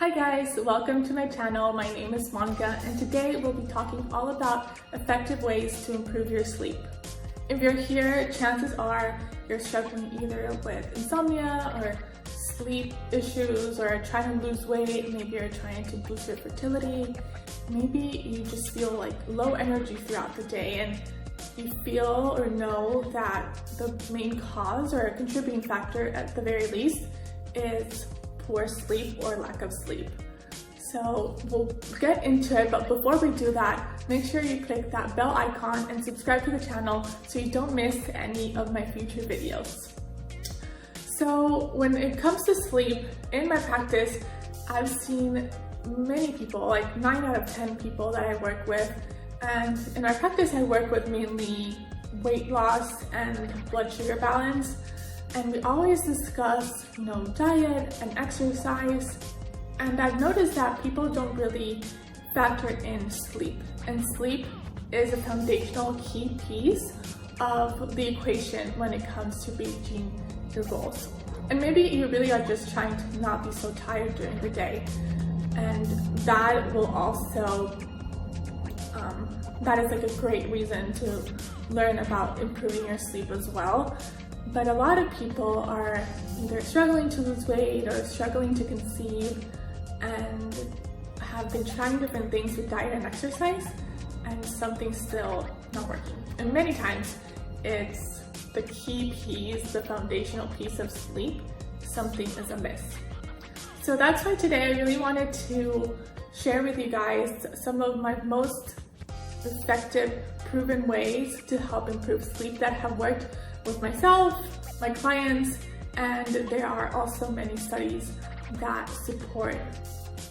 Hi guys, welcome to my channel. My name is Monica and today we'll be talking all about effective ways to improve your sleep. If you're here, chances are you're struggling either with insomnia or sleep issues or trying to lose weight. Maybe you're trying to boost your fertility. Maybe you just feel like low energy throughout the day and you feel or know that the main cause or a contributing factor at the very least is poor sleep or lack of sleep. So we'll get into it, but before we do that, make sure you click that bell icon and subscribe to the channel so you don't miss any of my future videos. So when it comes to sleep, in my practice, I've seen many people, like 9 out of 10 people that I work with, and in our practice I work with mainly weight loss and blood sugar balance. And we always discuss, diet and exercise. And I've noticed that people don't really factor in sleep. And sleep is a foundational key piece of the equation when it comes to reaching your goals. And maybe you really are just trying to not be so tired during the day. And that will also, that is like a great reason to learn about improving your sleep as well. But a lot of people are either struggling to lose weight or struggling to conceive and have been trying different things with diet and exercise, and something's still not working. And many times it's the key piece, the foundational piece of sleep, something is amiss. So that's why today I really wanted to share with you guys some of my most effective, proven ways to help improve sleep that have worked with myself, my clients, and there are also many studies that support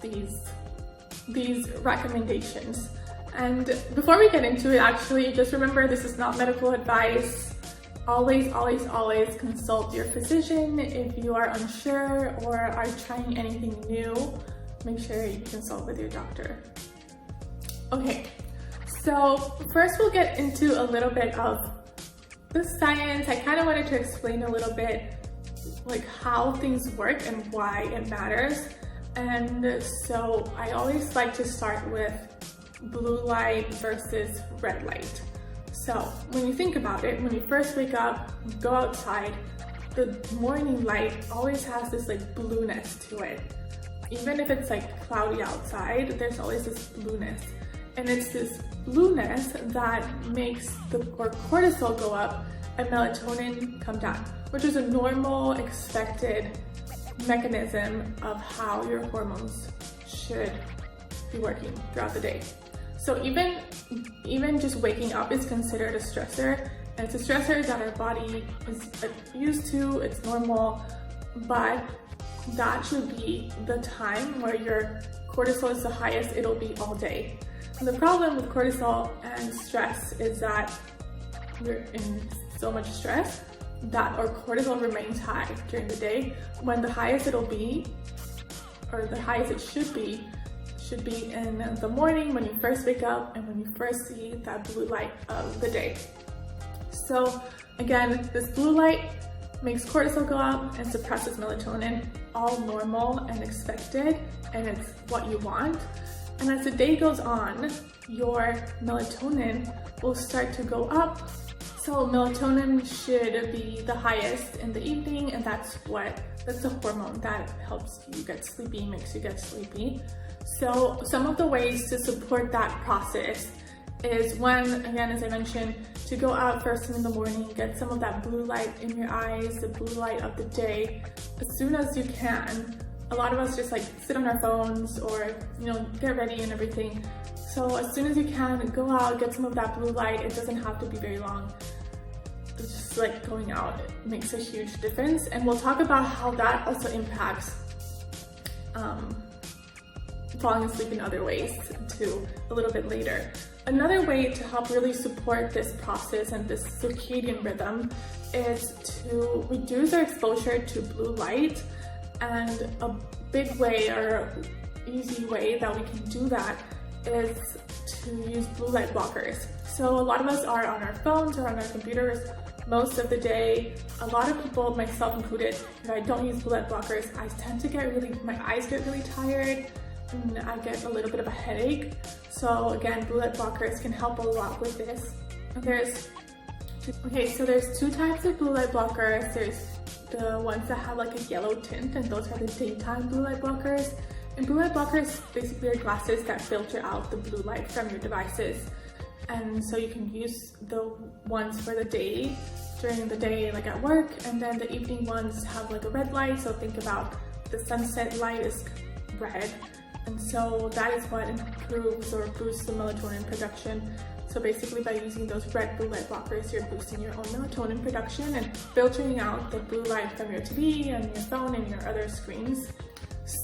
these recommendations. And before we get into it, actually, just remember this is not medical advice. Always, always, always consult your physician. If you are unsure or are trying anything new, make sure you consult with your doctor. Okay, so first we'll get into a little bit of the science. I kind of wanted to explain a little bit like how things work and why it matters. And so I always like to start with blue light versus red light. So when you think about it, when you first wake up, go outside, the morning light always has this like blueness to it. Even if it's like cloudy outside, there's always this blueness. And it's this blueness that makes or cortisol go up and melatonin come down, which is a normal, expected mechanism of how your hormones should be working throughout the day. So even just waking up is considered a stressor, and it's a stressor that our body is used to, it's normal, but that should be the time where your cortisol is the highest it'll be all day. And the problem with cortisol and stress is that you're in so much stress that our cortisol remains high during the day, when the highest it'll be, or the highest it should be in the morning when you first wake up and when you first see that blue light of the day. So again, this blue light makes cortisol go up and suppresses melatonin, all normal and expected, and it's what you want. And as the day goes on, your melatonin will start to go up. So melatonin should be the highest in the evening, and that's the hormone that helps you get sleepy, makes you get sleepy. So some of the ways to support that process is when, again, as I mentioned, to go out first thing in the morning, get some of that blue light in your eyes, the blue light of the day, as soon as you can. A lot of us just like sit on our phones or, get ready and everything. So as soon as you can, go out, get some of that blue light. It doesn't have to be very long. It's just like going out, it makes a huge difference. And we'll talk about how that also impacts falling asleep in other ways too a little bit later. Another way to help really support this process and this circadian rhythm is to reduce our exposure to blue light. And a big way or easy way that we can do that is to use blue light blockers. So a lot of us are on our phones or on our computers most of the day. A lot of people, myself included, if I don't use blue light blockers, I tend to my eyes get really tired and I get a little bit of a headache. So again, blue light blockers can help a lot with this. And there's two types of blue light blockers. There's the ones that have like a yellow tint, and those are the daytime blue light blockers. And blue light blockers basically are glasses that filter out the blue light from your devices. And so you can use the ones for the day, during the day, like at work, and then the evening ones have like a red light. So think about the sunset light is red. And so that is what improves or boosts the melatonin production. So basically by using those red blue light blockers, you're boosting your own melatonin production and filtering out the blue light from your TV and your phone and your other screens.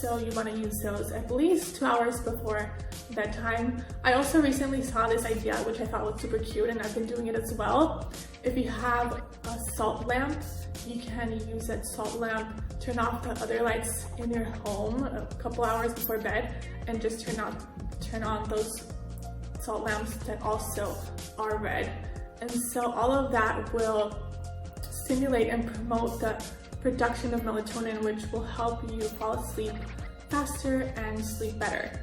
So you want to use those at least 2 hours before bedtime. I also recently saw this idea, which I thought was super cute, and I've been doing it as well. If you have a salt lamp, you can use that salt lamp, turn off the other lights in your home a couple hours before bed, and just turn on those salt lamps that also are red. And so all of that will stimulate and promote the production of melatonin, which will help you fall asleep faster and sleep better.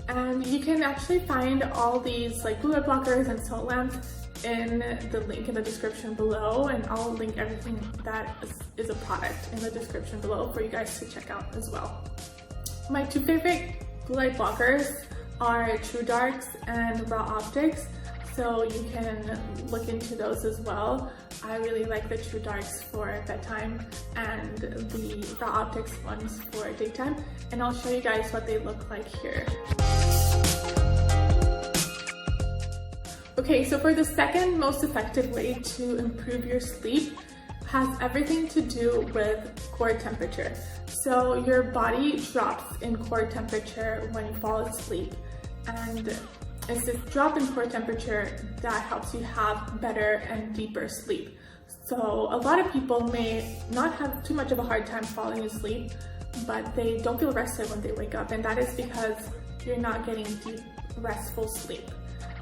And you can actually find all these like blue light blockers and salt lamps in the link in the description below, and I'll link everything that is a product in the description below for you guys to check out as well. My two favorite blue light blockers are True Darks and Raw Optics, so you can look into those as well. I really like the True Darks for bedtime and the Raw Optics ones for daytime, and I'll show you guys what they look like here. Okay, so for the second most effective way to improve your sleep has everything to do with core temperature. So your body drops in core temperature when you fall asleep, and it's this drop in core temperature that helps you have better and deeper sleep. So a lot of people may not have too much of a hard time falling asleep, but they don't feel rested when they wake up, and that is because you're not getting deep, restful sleep.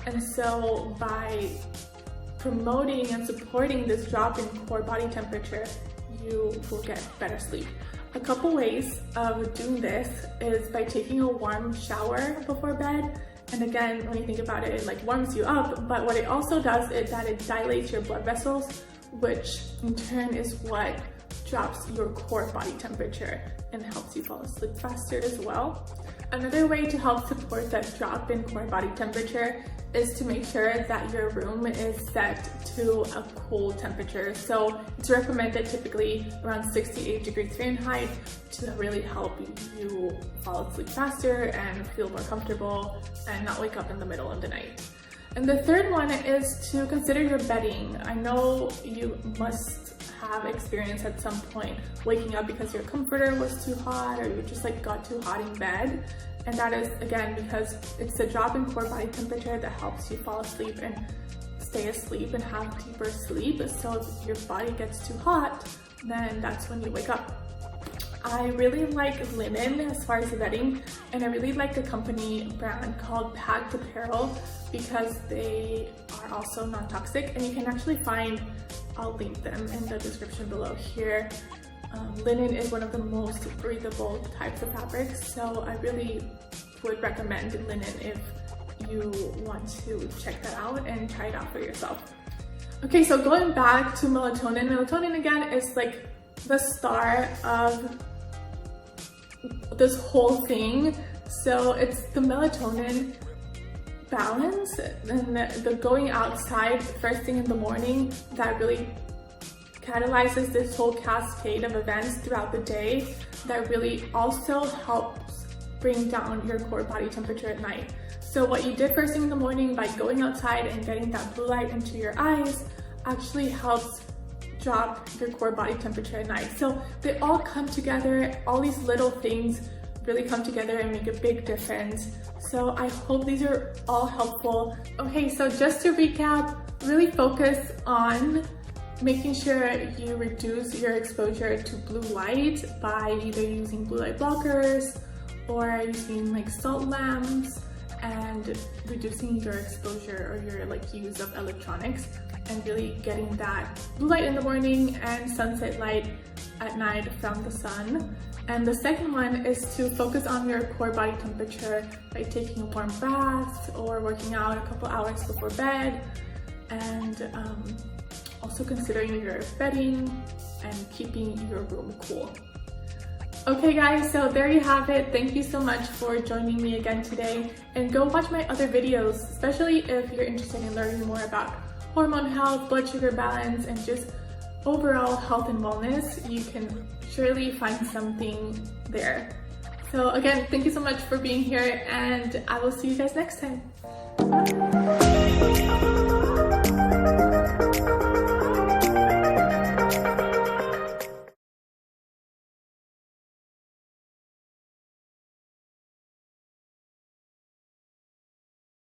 And so by promoting and supporting this drop in core body temperature, you will get better sleep. A couple ways of doing this is by taking a warm shower before bed. And again, when you think about it, it like warms you up, but what it also does is that it dilates your blood vessels, which in turn is what drops your core body temperature and helps you fall asleep faster as well. Another way to help support that drop in core body temperature is to make sure that your room is set to a cool temperature. So it's recommended typically around 68 degrees Fahrenheit to really help you fall asleep faster and feel more comfortable and not wake up in the middle of the night. And the third one is to consider your bedding. I know you must have experience at some point waking up because your comforter was too hot or you just like got too hot in bed. And that is again because it's the drop in core body temperature that helps you fall asleep and stay asleep and have deeper sleep. So if your body gets too hot, then that's when you wake up. I really like linen as far as the bedding, and I really like the company brand called Packed Apparel because they are also non-toxic, and you can actually find, I'll link them in the description below here. Linen is one of the most breathable types of fabrics, so I really would recommend linen if you want to check that out and try it out for yourself. Okay, so going back to melatonin. Melatonin again is like the star of this whole thing. So it's the melatonin balance and the going outside first thing in the morning that really catalyzes this whole cascade of events throughout the day that really also helps bring down your core body temperature at night. So what you did first thing in the morning by going outside and getting that blue light into your eyes actually helps drop your core body temperature at night. So they all come together, all these little things really come together and make a big difference. So I hope these are all helpful. Okay, so just to recap, really focus on making sure you reduce your exposure to blue light by either using blue light blockers or using like salt lamps, and reducing your exposure or your use of electronics, and really getting that blue light in the morning and sunset light at night from the sun. And the second one is to focus on your core body temperature by taking a warm bath or working out a couple hours before bed, and also considering your bedding and keeping your room cool. Okay guys, so there you have it. Thank you so much for joining me again today, and go watch my other videos, especially if you're interested in learning more about hormone health, blood sugar balance, and just overall health and wellness. You can surely find something there. So again, thank you so much for being here, and I will see you guys next time. Bye.